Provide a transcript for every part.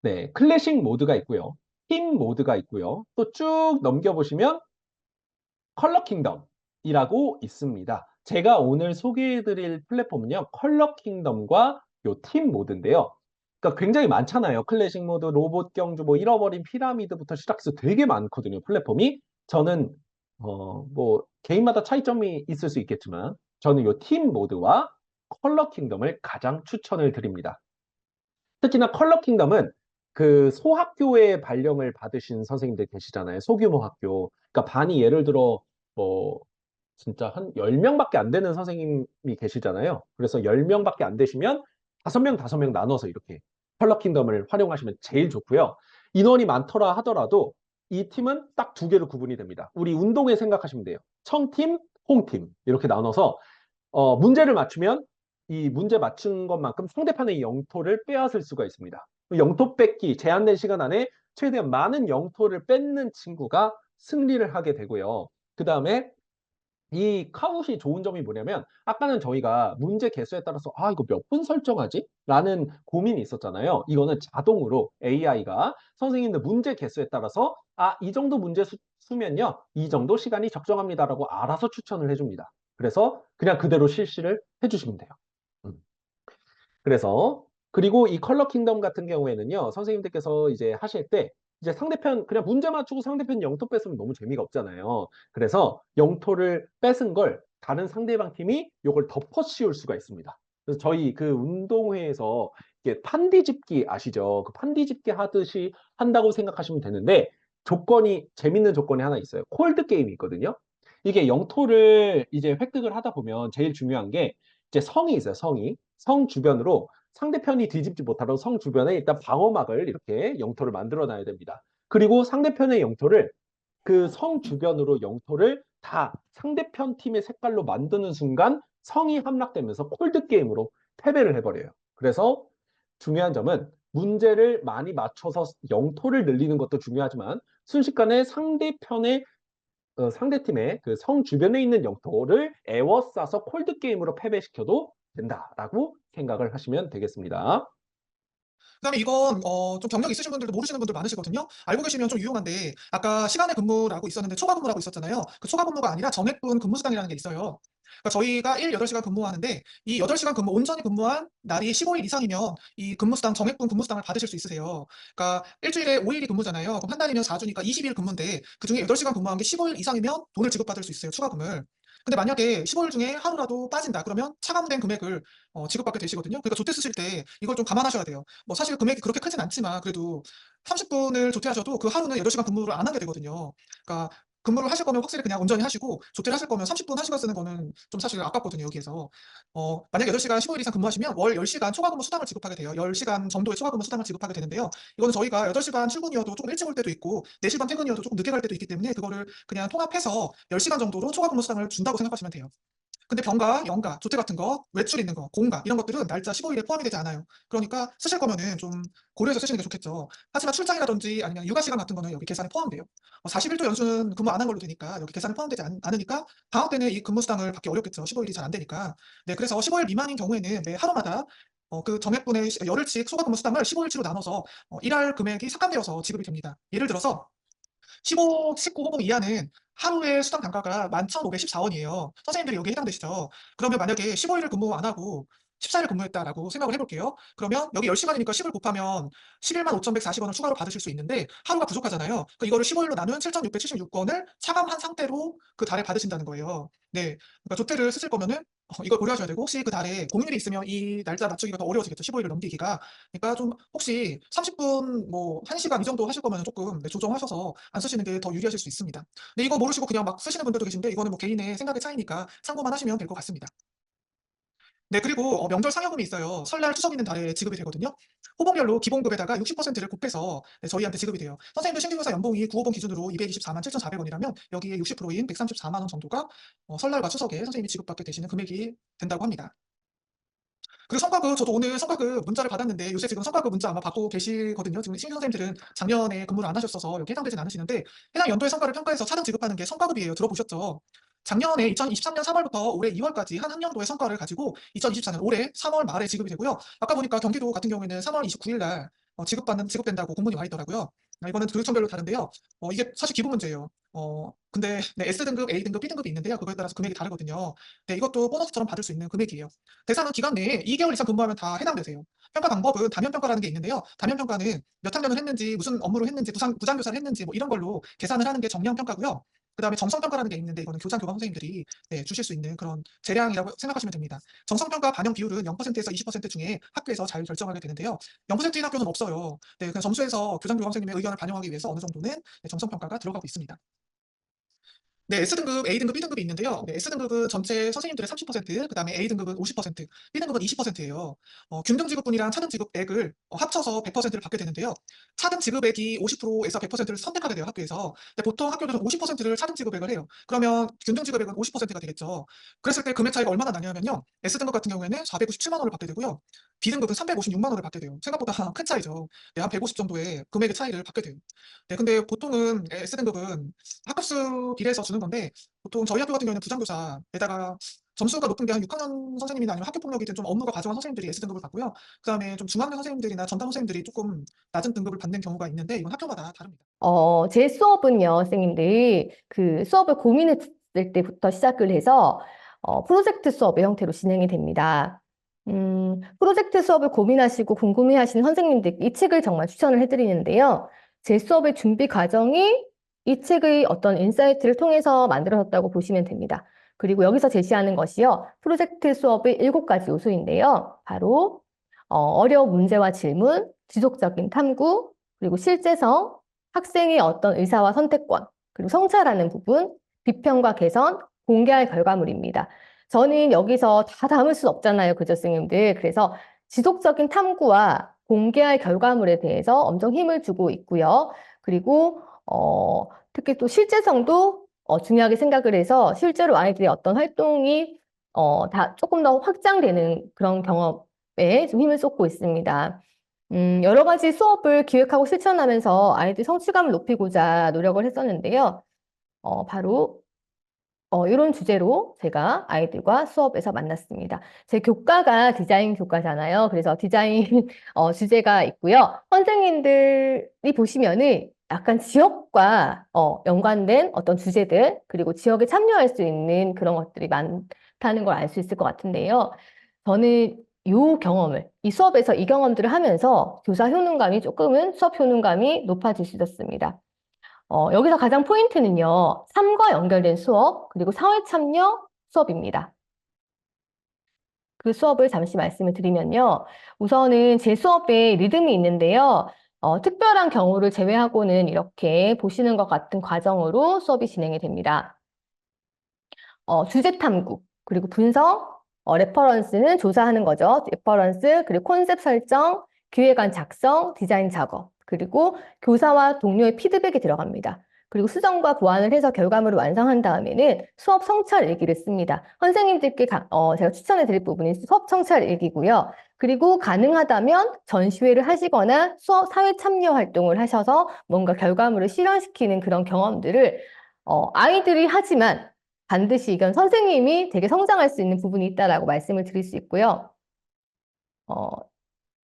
네, 클래식 모드가 있고요. 팀 모드가 있고요. 또 쭉 넘겨보시면 컬러 킹덤이라고 있습니다. 제가 오늘 소개해드릴 플랫폼은요, 컬러 킹덤과 요 팀 모드인데요. 그러니까 굉장히 많잖아요. 클래식 모드, 로봇 경주, 뭐 잃어버린 피라미드부터 시작해서 되게 많거든요, 플랫폼이. 저는 뭐 개인마다 차이점이 있을 수 있겠지만 저는 요 팀 모드와 컬러 킹덤을 가장 추천을 드립니다. 특히나 컬러 킹덤은 그 소학교에 발령을 받으신 선생님들 계시잖아요. 소규모 학교. 그러니까 반이 예를 들어 뭐 진짜 한 10명밖에 안 되는 선생님이 계시잖아요. 그래서 10명밖에 안 되시면 5명, 5명 나눠서 이렇게 컬러 킹덤을 활용하시면 제일 좋고요. 인원이 많더라 하더라도 이 팀은 딱 두 개로 구분이 됩니다. 우리 운동회 생각하시면 돼요. 청팀, 홍팀 이렇게 나눠서 문제를 맞추면 이 문제 맞춘 것만큼 상대편의 영토를 빼앗을 수가 있습니다. 영토 뺏기 제한된 시간 안에 최대한 많은 영토를 뺏는 친구가 승리를 하게 되고요. 그 다음에 이 카웃이 좋은 점이 뭐냐면 아까는 저희가 문제 개수에 따라서 이거 몇 분 설정하지? 라는 고민이 있었잖아요. 이거는 자동으로 AI가 선생님들 문제 개수에 따라서 이 정도 문제 수면요. 이 정도 시간이 적정합니다라고 알아서 추천을 해줍니다. 그래서 그냥 그대로 실시를 해주시면 돼요. 음. 그래서 그리고 이 컬러 킹덤 같은 경우에는요. 선생님들께서 이제 하실 때 이제 상대편 그냥 문제 맞추고 상대편 영토 뺏으면 너무 재미가 없잖아요. 그래서 영토를 뺏은 걸 다른 상대방 팀이 이걸 덮어 씌울 수가 있습니다. 그래서 저희 그 운동회에서 이게 판디 집기 아시죠? 그 판디 집기 하듯이 한다고 생각하시면 되는데 재밌는 조건이 하나 있어요. 콜드 게임이 있거든요. 이게 영토를 이제 획득을 하다 보면 제일 중요한 게 이제 성이 있어요. 성이. 성 주변으로 상대편이 뒤집지 못하도록 성 주변에 일단 방어막을 이렇게 영토를 만들어 놔야 됩니다. 그리고 상대편의 영토를 그 성 주변으로 영토를 다 상대편 팀의 색깔로 만드는 순간 성이 함락되면서 콜드 게임으로 패배를 해버려요. 그래서 중요한 점은 문제를 많이 맞춰서 영토를 늘리는 것도 중요하지만 순식간에 상대팀의 그 성 주변에 있는 영토를 에워싸서 콜드 게임으로 패배시켜도 된다라고 생각을 하시면 되겠습니다. 그다음에 이건 좀 경력 있으신 분들도 모르시는 분들 많으시거든요. 알고 계시면 좀 유용한데 아까 시간의 근무라고 있었는데 초과 근무라고 있었잖아요. 그 초과 근무가 아니라 정액분 근무 수당이라는 게 있어요. 그러니까 저희가 일 8시간 근무하는데 이 8시간 근무 온전히 근무한 날이 15일 이상이면 이 근무 수당 정액분 근무 수당을 받으실 수 있으세요. 그러니까 일 주일에 5일이 근무잖아요. 그럼 한 달이면 4주니까 20일 근무인데 그중에 8시간 근무한 게 15일 이상이면 돈을 지급받을 수 있어요, 추가금을. 근데 만약에 15일 중에 하루라도 빠진다 그러면 차감된 금액을 지급받게 되시거든요. 그러니까 조퇴 쓰실 때 이걸 좀 감안하셔야 돼요. 뭐 사실 금액이 그렇게 크진 않지만 그래도 30분을 조퇴하셔도 그 하루는 8시간 근무를 안 하게 되거든요. 그러니까 근무를 하실 거면 확실히 그냥 온전히 하시고 조퇴를 하실 거면 30분 1시간 쓰는 거는 좀 사실 아깝거든요, 여기에서. 만약에 8시간 15일 이상 근무하시면 월 10시간 초과 근무 수당을 지급하게 돼요. 10시간 정도의 초과 근무 수당을 지급하게 되는데요. 이거는 저희가 8시간 출근이어도 조금 일찍 올 때도 있고 4시간 퇴근이어도 조금 늦게 갈 때도 있기 때문에 그거를 그냥 통합해서 10시간 정도로 초과 근무 수당을 준다고 생각하시면 돼요. 근데 병가, 연가, 조퇴 같은 거, 외출 있는 거, 공가 이런 것들은 날짜 15일에 포함이 되지 않아요. 그러니까 쓰실 거면은 좀 고려해서 쓰시는 게 좋겠죠. 하지만 출장이라든지 아니면 육아 시간 같은 거는 여기 계산에 포함돼요. 40일 또 연수는 근무 안 한 걸로 되니까 여기 계산에 포함되지 않으니까 방학 때는 이 근무 수당을 받기 어렵겠죠. 15일이 잘 안 되니까. 네, 그래서 15일 미만인 경우에는 매 하루마다 그 정액분의 열흘씩 소가 근무 수당을 15일치로 나눠서 일할 금액이 삭감되어서 지급이 됩니다. 예를 들어서 15, 19 호봉 이하는 하루의 수당 단가가 11,514원이에요. 선생님들이 여기에 해당되시죠? 그러면 만약에 15일을 근무 안 하고 14일 근무했다라고 생각을 해 볼게요. 그러면 여기 10시간이니까 10을 곱하면 11,5,140원을 추가로 받으실 수 있는데 하루가 부족하잖아요. 그러니까 이거를 15일로 나눈 7,676원을 차감한 상태로 그 달에 받으신다는 거예요. 네. 그러니까 조퇴를 쓰실 거면은 이걸 고려하셔야 되고 혹시 그 달에 공휴일이 있으면 이 날짜 맞추기가 더 어려워지겠죠, 15일을 넘기기가. 그러니까 좀 혹시 30분 뭐 1시간 이 정도 하실 거면은 쪼끔 네 조정하셔서 안 쓰시는 게 더 유리하실 수 있습니다. 근데 이거 모르시고 그냥 막 쓰시는 분들도 계신데 이거는 뭐 개인의 생각의 차이니까 참고만 하시면 될 것 같습니다. 네, 그리고 명절 상여금이 있어요. 설날, 추석 있는 달에 지급이 되거든요. 호봉별로 기본급에다가 60%를 곱해서 네, 저희한테 지급이 돼요. 선생님들 신규교사 연봉이 9호봉 기준으로 2,247,400원이라면 여기에 60%인 134만 원 정도가 설날과 추석에 선생님이 지급받게 되시는 금액이 된다고 합니다. 그리고 성과급 저도 오늘 성과급 문자를 받았는데 요새 지금 성과급 문자 아마 받고 계시거든요. 지금 신규 선생님들은 작년에 근무를 안 하셨어서 여기 해당되진 않으시는데 해당 연도의 성과를 평가해서 차등 지급하는 게 성과급이에요. 들어보셨죠? 작년에 2023년 3월부터 올해 2월까지 한 학년도의 성과를 가지고 2024년 올해 3월 말에 지급이 되고요. 아까 보니까 경기도 같은 경우에는 3월 29일 날 지급된다고 공문이 와 있더라고요. 이거는 교육청별로 다른데요. 이게 사실 기본 문제예요. 근데 네, S등급, A등급, B등급이 있는데요. 그거에 따라서 금액이 다르거든요. 네, 이것도 보너스처럼 받을 수 있는 금액이에요. 대상은 기간 내에 2개월 이상 근무하면 다 해당되세요. 평가 방법은 단면평가라는 게 있는데요. 단면평가는 몇 학년을 했는지, 무슨 업무를 했는지, 부장교사를 했는지 뭐 이런 걸로 계산을 하는 게 정량평가고요. 그다음에 정성평가라는 게 있는데 이거는 교장, 교감 선생님들이 네, 주실 수 있는 그런 재량이라고 생각하시면 됩니다. 정성평가 반영 비율은 0%에서 20% 중에 학교에서 자율 결정하게 되는데요. 0%인 학교는 없어요. 네, 그냥 점수에서 교장, 교감 선생님의 의견을 반영하기 위해서 어느 정도는 네, 정성평가가 들어가고 있습니다. 네, S등급, A등급, B등급이 있는데요. 네, S등급은 전체 선생님들의 30%, 그다음에 A등급은 50%, B등급은 20%예요. 균등 지급분이랑 차등 지급액을 합쳐서 100%를 받게 되는데요. 차등 지급액이 50%에서 100%를 선택하게 돼요, 학교에서. 근데 보통 학교들은 50%를 차등 지급액을 해요. 그러면 균등 지급액은 50%가 되겠죠. 그랬을 때 금액 차이가 얼마나 나냐면요. S등급 같은 경우에는 497만 원을 받게 되고요. B등급은 356만 원을 받게 돼요. 생각보다 큰 차이죠. 네, 한 150 정도의 금액의 차이를 받게 돼요. 네, 근데 보통은 S등급은 학급수 비례해서 주는 건데 보통 저희 학교 같은 경우에는 부장교사에다가 점수가 높은 게 한 6학년 선생님이나 아니면 학교폭력이든 좀 업무가 과중한 선생님들이 S등급을 받고요. 그다음에 좀 중학년 선생님들이나 전담 선생님들이 조금 낮은 등급을 받는 경우가 있는데 이건 학교마다 다릅니다. 제 수업은요, 선생님들이 그 수업을 고민했을 때부터 시작을 해서 프로젝트 수업의 형태로 진행이 됩니다. 프로젝트 수업을 고민하시고 궁금해하시는 선생님들 이 책을 정말 추천을 해드리는데요. 제 수업의 준비 과정이 이 책의 어떤 인사이트를 통해서 만들어졌다고 보시면 됩니다. 그리고 여기서 제시하는 것이요, 프로젝트 수업의 7가지 요소인데요. 바로 어려운 문제와 질문, 지속적인 탐구, 그리고 실제성, 학생의 어떤 의사와 선택권, 그리고 성찰하는 부분, 비평과 개선, 공개할 결과물입니다. 저는 여기서 다 담을 수 없잖아요, 그죠, 선생님들. 그래서 지속적인 탐구와 공개할 결과물에 대해서 엄청 힘을 주고 있고요. 그리고 특히 또 실제성도 중요하게 생각을 해서 실제로 아이들의 어떤 활동이 다 조금 더 확장되는 그런 경험에 좀 힘을 쏟고 있습니다. 여러 가지 수업을 기획하고 실천하면서 아이들 성취감을 높이고자 노력을 했었는데요. 바로 이런 주제로 제가 아이들과 수업에서 만났습니다. 제 교과가 디자인 교과잖아요. 그래서 디자인 주제가 있고요. 선생님들이 보시면은 약간 지역과 연관된 어떤 주제들, 그리고 지역에 참여할 수 있는 그런 것들이 많다는 걸 알 수 있을 것 같은데요. 저는 이 수업에서 이 경험들을 하면서 교사 효능감이 조금은 수업 효능감이 높아질 수 있었습니다. 여기서 가장 포인트는요, 삶과 연결된 수업, 그리고 사회 참여 수업입니다. 그 수업을 잠시 말씀을 드리면요. 우선은 제 수업에 리듬이 있는데요. 특별한 경우를 제외하고는 이렇게 보시는 것 같은 과정으로 수업이 진행이 됩니다. 주제 탐구, 그리고 분석, 레퍼런스는 조사하는 거죠. 레퍼런스, 그리고 콘셉트 설정, 기획안 작성, 디자인 작업, 그리고 교사와 동료의 피드백이 들어갑니다. 그리고 수정과 보완을 해서 결과물을 완성한 다음에는 수업 성찰 일기를 씁니다. 선생님들께 제가 추천해 드릴 부분이 수업 성찰 일기고요. 그리고 가능하다면 전시회를 하시거나 수업 사회 참여 활동을 하셔서 뭔가 결과물을 실현시키는 그런 경험들을 아이들이 하지만 반드시 이건 선생님이 되게 성장할 수 있는 부분이 있다라고 말씀을 드릴 수 있고요.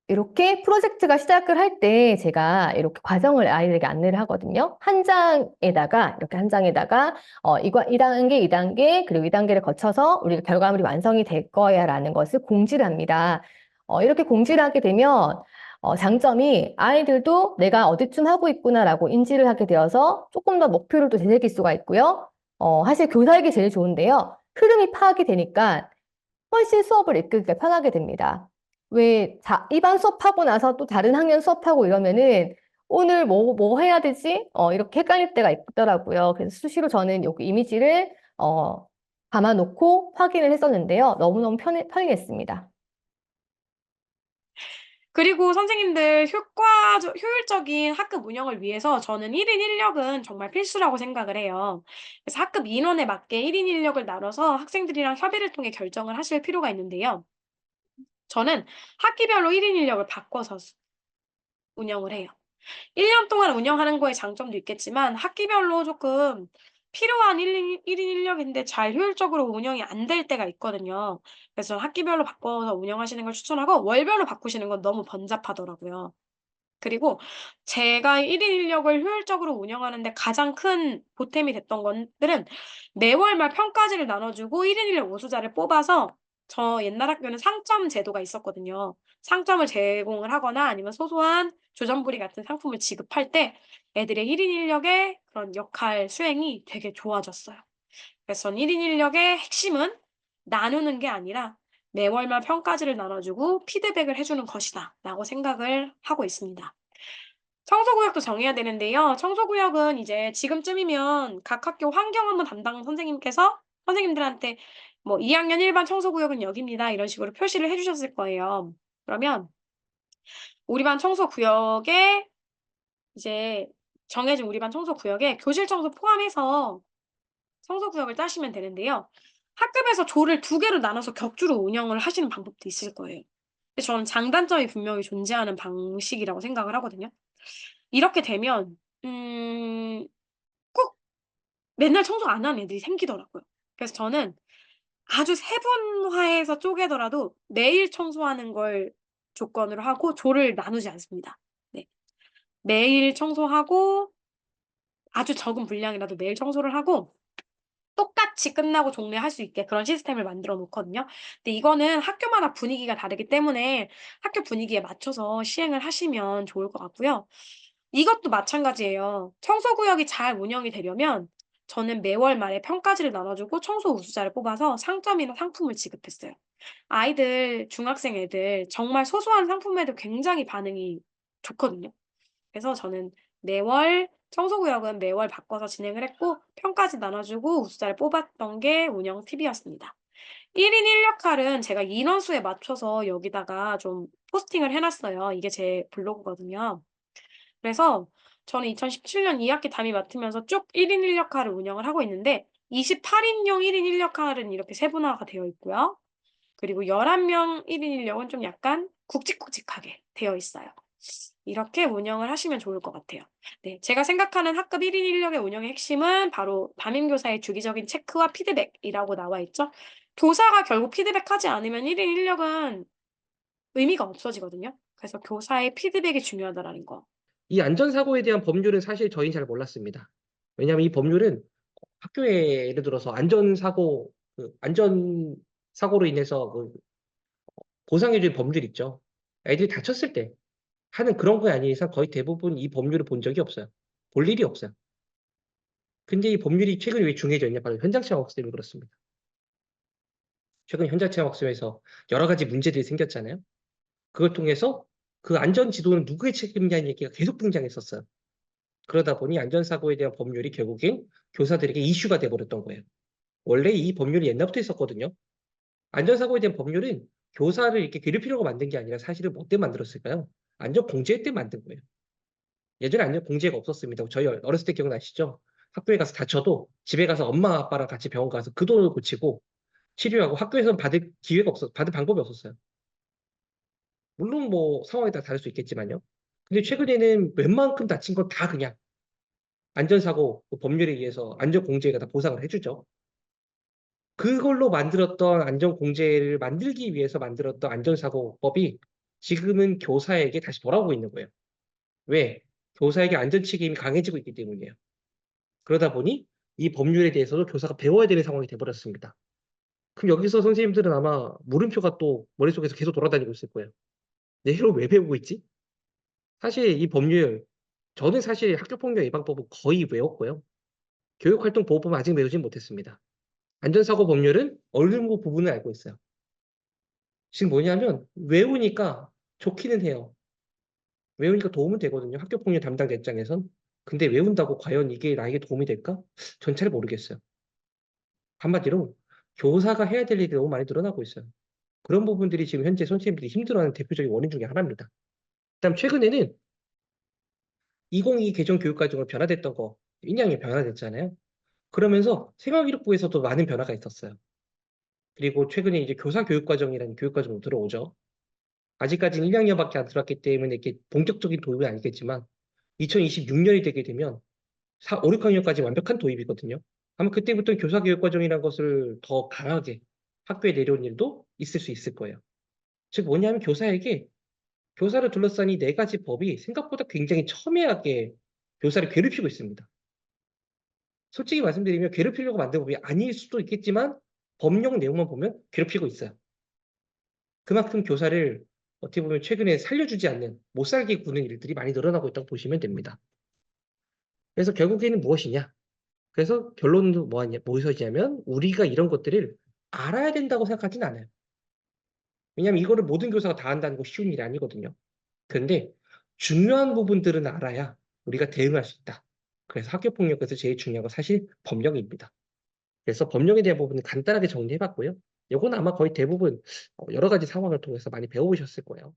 이렇게 프로젝트가 시작을 할 때 제가 이렇게 과정을 아이들에게 안내를 하거든요. 한 장에다가 이렇게 한 장에다가 이 단계, 이 단계, 그리고 이 단계를 거쳐서 우리가 결과물이 완성이 될 거야라는 것을 공지를 합니다. 이렇게 공지를 하게 되면 장점이 아이들도 내가 어디쯤 하고 있구나라고 인지를 하게 되어서 조금 더 목표를 또 되새길 수가 있고요. 사실 교사에게 제일 좋은데요. 흐름이 파악이 되니까 훨씬 수업을 이끌기가 편하게 됩니다. 왜 일반 수업하고 나서 또 다른 학년 수업하고 이러면은 오늘 뭐 해야 되지? 이렇게 헷갈릴 때가 있더라고요. 그래서 수시로 저는 여기 이미지를 담아놓고 확인을 했었는데요. 너무너무 편리했습니다. 그리고 선생님들 효율적인 학급 운영을 위해서 저는 1인 인력은 정말 필수라고 생각을 해요. 그래서 학급 인원에 맞게 1인 인력을 나눠서 학생들이랑 협의를 통해 결정을 하실 필요가 있는데요. 저는 학기별로 1인 인력을 바꿔서 운영을 해요. 1년 동안 운영하는 거에 장점도 있겠지만 학기별로 조금 필요한 1인 인력인데 잘 효율적으로 운영이 안 될 때가 있거든요. 그래서 학기별로 바꿔서 운영하시는 걸 추천하고 월별로 바꾸시는 건 너무 번잡하더라고요. 그리고 제가 1인 인력을 효율적으로 운영하는 데 가장 큰 보탬이 됐던 것들은 매월 말 평가지를 나눠주고 1인 인력 우수자를 뽑아서 저 옛날 학교는 상점 제도가 있었거든요. 상점을 제공을 하거나 아니면 소소한 조전부리 같은 상품을 지급할 때 애들의 1인 인력의 그런 역할 수행이 되게 좋아졌어요. 그래서 전 1인 인력의 핵심은 나누는 게 아니라 매월 말 평가지를 나눠주고 피드백을 해주는 것이다라고 생각을 하고 있습니다. 청소구역도 정해야 되는데요. 청소구역은 이제 지금쯤이면 각 학교 환경업무 담당 선생님께서 선생님들한테 뭐 2학년 1반 청소구역은 여기입니다. 이런 식으로 표시를 해 주셨을 거예요. 그러면 우리 반 청소구역에 이제 정해진 우리 반 청소구역에 교실 청소 포함해서 청소구역을 짜시면 되는데요. 학급에서 조를 2개로 나눠서 격주로 운영을 하시는 방법도 있을 거예요. 근데 저는 장단점이 분명히 존재하는 방식이라고 생각을 하거든요. 이렇게 되면 꼭 맨날 청소 안 하는 애들이 생기더라고요. 그래서 저는 아주 세분화해서 쪼개더라도 매일 청소하는 걸 조건으로 하고 조를 나누지 않습니다. 네. 매일 청소하고 아주 적은 분량이라도 매일 청소를 하고 똑같이 끝나고 종례할 수 있게 그런 시스템을 만들어 놓거든요. 근데 이거는 학교마다 분위기가 다르기 때문에 학교 분위기에 맞춰서 시행을 하시면 좋을 것 같고요. 이것도 마찬가지예요. 청소구역이 잘 운영이 되려면 저는 매월 말에 평가지를 나눠주고 청소 우수자를 뽑아서 상점이나 상품을 지급했어요. 아이들, 중학생 애들 정말 소소한 상품에도 굉장히 반응이 좋거든요. 그래서 저는 매월 청소구역은 매월 바꿔서 진행을 했고 평까지 나눠주고 우수자를 뽑았던 게 운영 팁이었습니다. 1인 1역할은 제가 인원수에 맞춰서 여기다가 좀 포스팅을 해 놨어요. 이게 제 블로그거든요. 그래서 저는 2017년 2학기 담임 맡으면서 쭉 1인 1역할을 운영을 하고 있는데 28인용 1인 1역할은 이렇게 세분화가 되어 있고요. 그리고 11명 1인 1역은 좀 약간 굵직굵직하게 되어 있어요. 이렇게 운영을 하시면 좋을 것 같아요. 네, 제가 생각하는 학급 1인 1역의 운영의 핵심은 바로 담임교사의 주기적인 체크와 피드백이라고 나와 있죠. 교사가 결국 피드백하지 않으면 1인 1역은 의미가 없어지거든요. 그래서 교사의 피드백이 중요하다라는 거. 이 안전사고에 대한 법률은 사실 저희는 잘 몰랐습니다. 왜냐하면 이 법률은 학교에 예를 들어서 안전사고로 인해서 보상해줄 법률 있죠. 애들이 다쳤을 때 하는 그런 거에 아닌 이상 거의 대부분 이 법률을 본 적이 없어요. 볼 일이 없어요. 근데 이 법률이 최근에 왜 중요해졌냐? 바로 현장체험 학습 때문에 그렇습니다. 최근 현장체험 학습에서 여러 가지 문제들이 생겼잖아요. 그걸 통해서 그 안전지도는 누구의 책임이냐는 얘기가 계속 등장했었어요. 그러다 보니 안전사고에 대한 법률이 결국엔 교사들에게 이슈가 돼버렸던 거예요. 원래 이 법률이 옛날부터 있었거든요. 안전사고에 대한 법률은 교사를 이렇게 괴롭히려고 만든 게 아니라 사실은 뭐 때문에 만들었을까요? 안전공제 때 만든 거예요. 예전에 안전공제가 없었습니다. 저희 어렸을 때 기억나시죠? 학교에 가서 다쳐도 집에 가서 엄마 아빠랑 같이 병원 가서 그 돈을 고치고 치료하고 학교에서는 받을 방법이 없었어요. 물론 뭐 상황에 따라 다를 수 있겠지만요. 근데 최근에는 웬만큼 다친 건 다 그냥 안전사고 법률에 의해서 안전공제가 다 보상을 해주죠. 그걸로 만들었던 안전공제를 만들기 위해서 만들었던 안전사고법이 지금은 교사에게 다시 돌아오고 있는 거예요. 왜? 교사에게 안전책임이 강해지고 있기 때문이에요. 그러다 보니 이 법률에 대해서도 교사가 배워야 되는 상황이 돼버렸습니다. 그럼 여기서 선생님들은 아마 물음표가 또 머릿속에서 계속 돌아다니고 있을 거예요. 내가 왜 배우고 있지? 사실 이 법률, 저는 사실 학교폭력 예방법은 거의 외웠고요. 교육활동보호법은 아직 외우진 못했습니다. 안전사고 법률은 어느 부분을 알고 있어요. 지금 뭐냐면 외우니까 좋기는 해요. 외우니까 도움은 되거든요. 학교폭력 담당자 입장에선. 근데 외운다고 과연 이게 나에게 도움이 될까? 전 잘 모르겠어요. 한마디로 교사가 해야 될 일이 너무 많이 늘어나고 있어요. 그런 부분들이 지금 현재 선생님들이 힘들어하는 대표적인 원인 중에 하나입니다. 그다음 최근에는 2022 개정 교육과정으로 변화됐던 거 인양이 변화됐잖아요. 그러면서 생활기록부에서도 많은 변화가 있었어요. 그리고 최근에 이제 교사교육과정이라는 교육과정으로 들어오죠. 아직까지는 1학년밖에 안 들어왔기 때문에 이렇게 본격적인 도입은 아니겠지만 2026년이 되게 되면 5, 6학년까지 완벽한 도입이거든요. 아마 그때부터 교사교육과정이라는 것을 더 강하게 학교에 내려온 일도 있을 수 있을 거예요. 즉 뭐냐면 교사에게 교사를 둘러싼 이 4가지 법이 생각보다 굉장히 첨예하게 교사를 괴롭히고 있습니다. 솔직히 말씀드리면 괴롭히려고 만든 법이 아닐 수도 있겠지만 법령 내용만 보면 괴롭히고 있어요. 그만큼 교사를 어떻게 보면 최근에 살려주지 않는, 못 살게 구는 일들이 많이 늘어나고 있다고 보시면 됩니다. 그래서 결국에는 무엇이냐? 그래서 결론은 무엇이냐면 우리가 이런 것들을 알아야 된다고 생각하진 않아요. 왜냐하면 이거를 모든 교사가 다 한다는 거 쉬운 일이 아니거든요. 그런데 중요한 부분들은 알아야 우리가 대응할 수 있다. 그래서 학교폭력에서 제일 중요한 건 사실 법령입니다. 그래서 법령에 대한 부분은 간단하게 정리해봤고요. 이건 아마 거의 대부분 여러 가지 상황을 통해서 많이 배워보셨을 거예요.